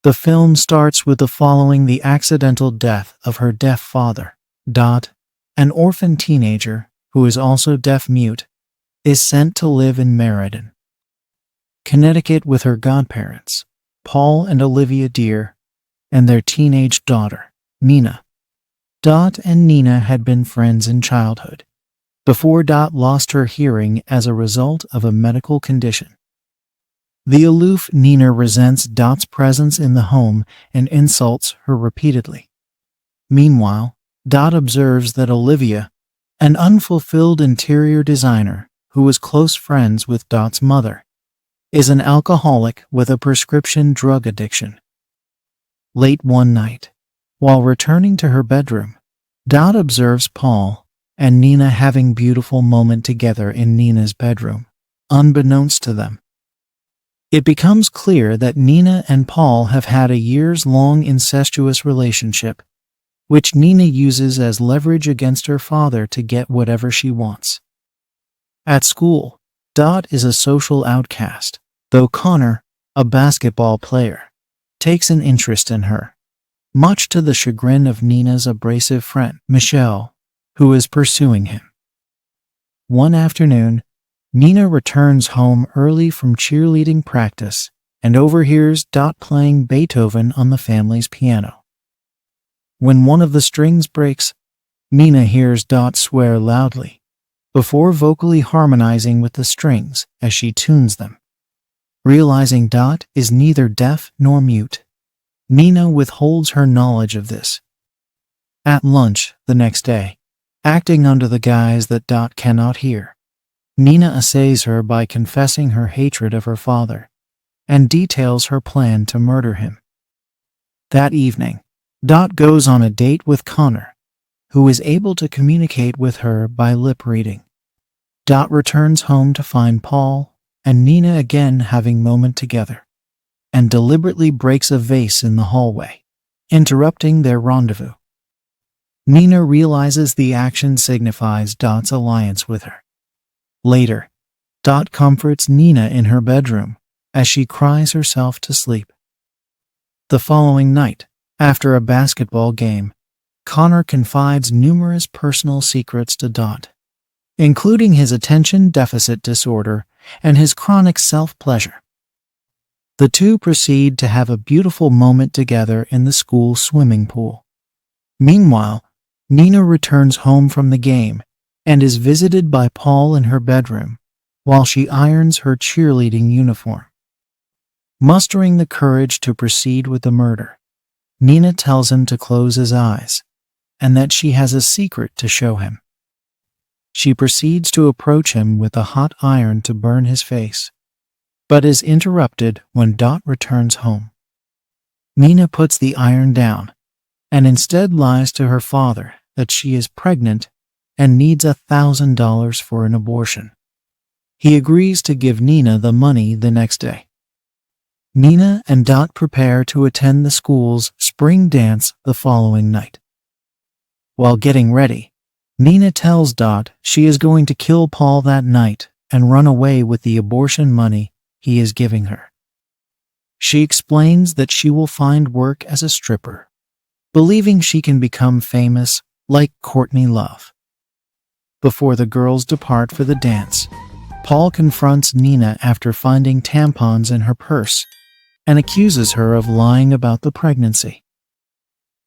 The film starts with following the accidental death of her deaf father. Dot, an orphan teenager who is also deaf-mute, is sent to live in Meridan, Connecticut with her godparents, Paul and Olivia Deere, and their teenage daughter, Nina. Dot and Nina had been friends in childhood, before Dot lost her hearing as a result of a medical condition. The aloof Nina resents Dot's presence in the home and insults her repeatedly. Meanwhile, Dot observes that Olivia, an unfulfilled interior designer who was close friends with Dot's mother, is an alcoholic with a prescription drug addiction. Late one night, while returning to her bedroom, Dot observes Paul and Nina having a beautiful moment together in Nina's bedroom, unbeknownst to them. It becomes clear that Nina and Paul have had a years-long incestuous relationship, which Nina uses as leverage against her father to get whatever she wants. At school, Dot is a social outcast, though Connor, a basketball player, takes an interest in her, much to the chagrin of Nina's abrasive friend, Michelle, who is pursuing him. One afternoon, Nina returns home early from cheerleading practice and overhears Dot playing Beethoven on the family's piano. When one of the strings breaks, Nina hears Dot swear loudly, before vocally harmonizing with the strings as she tunes them. Realizing Dot is neither deaf nor mute, Nina withholds her knowledge of this. At lunch the next day, acting under the guise that Dot cannot hear, Nina assays her by confessing her hatred of her father and details her plan to murder him. That evening, Dot goes on a date with Connor, who is able to communicate with her by lip reading. Dot returns home to find Paul and Nina again having a moment together, and deliberately breaks a vase in the hallway, interrupting their rendezvous. Nina realizes the action signifies Dot's alliance with her. Later, Dot comforts Nina in her bedroom as she cries herself to sleep. The following night, after a basketball game, Connor confides numerous personal secrets to Dot, including his attention deficit disorder and his chronic self-pleasure. The two proceed to have a beautiful moment together in the school swimming pool. Meanwhile, Nina returns home from the game and is visited by Paul in her bedroom while she irons her cheerleading uniform. Mustering the courage to proceed with the murder, Nina tells him to close his eyes and that she has a secret to show him. She proceeds to approach him with a hot iron to burn his face, but is interrupted when Dot returns home. Nina puts the iron down and instead lies to her father that she is pregnant and needs $1,000 for an abortion. He agrees to give Nina the money the next day. Nina and Dot prepare to attend the school's spring dance the following night. While getting ready, Nina tells Dot she is going to kill Paul that night and run away with the abortion money he is giving her. She explains that she will find work as a stripper, believing she can become famous like Courtney Love. Before the girls depart for the dance, Paul confronts Nina after finding tampons in her purse and accuses her of lying about the pregnancy.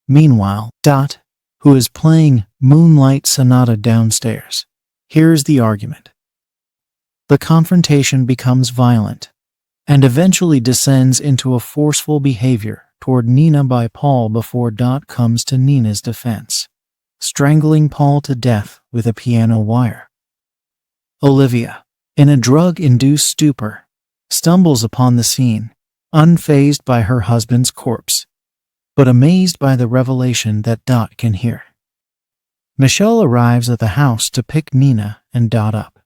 Meanwhile, Dot, who is playing Moonlight Sonata downstairs, hears the argument. The confrontation becomes violent and eventually descends into a forceful behavior toward Nina by Paul before Dot comes to Nina's defense, strangling Paul to death with a piano wire. Olivia, in a drug-induced stupor, stumbles upon the scene, unfazed by her husband's corpse, but amazed by the revelation that Dot can hear. Michelle arrives at the house to pick Nina and Dot up.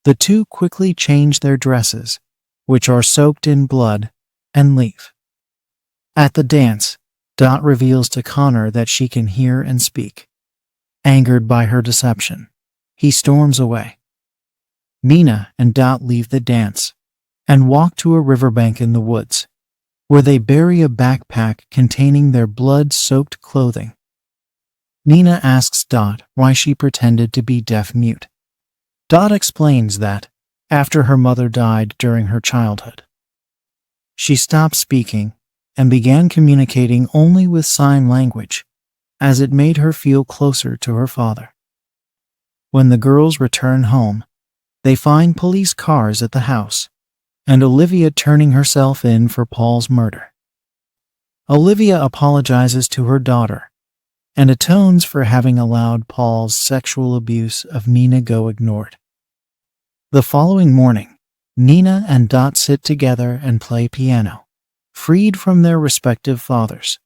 The two quickly change their dresses, which are soaked in blood, and leave. At the dance, Dot reveals to Connor that she can hear and speak. Angered by her deception, he storms away. Nina and Dot leave the dance and walk to a riverbank in the woods, where they bury a backpack containing their blood-soaked clothing. Nina asks Dot why she pretended to be deaf-mute. Dot explains that, after her mother died during her childhood, she stopped speaking and began communicating only with sign language, as it made her feel closer to her father. When the girls return home, they find police cars at the house, and Olivia turning herself in for Paul's murder. Olivia apologizes to her daughter and atones for having allowed Paul's sexual abuse of Nina go ignored. The following morning, Nina and Dot sit together and play piano, freed from their respective fathers.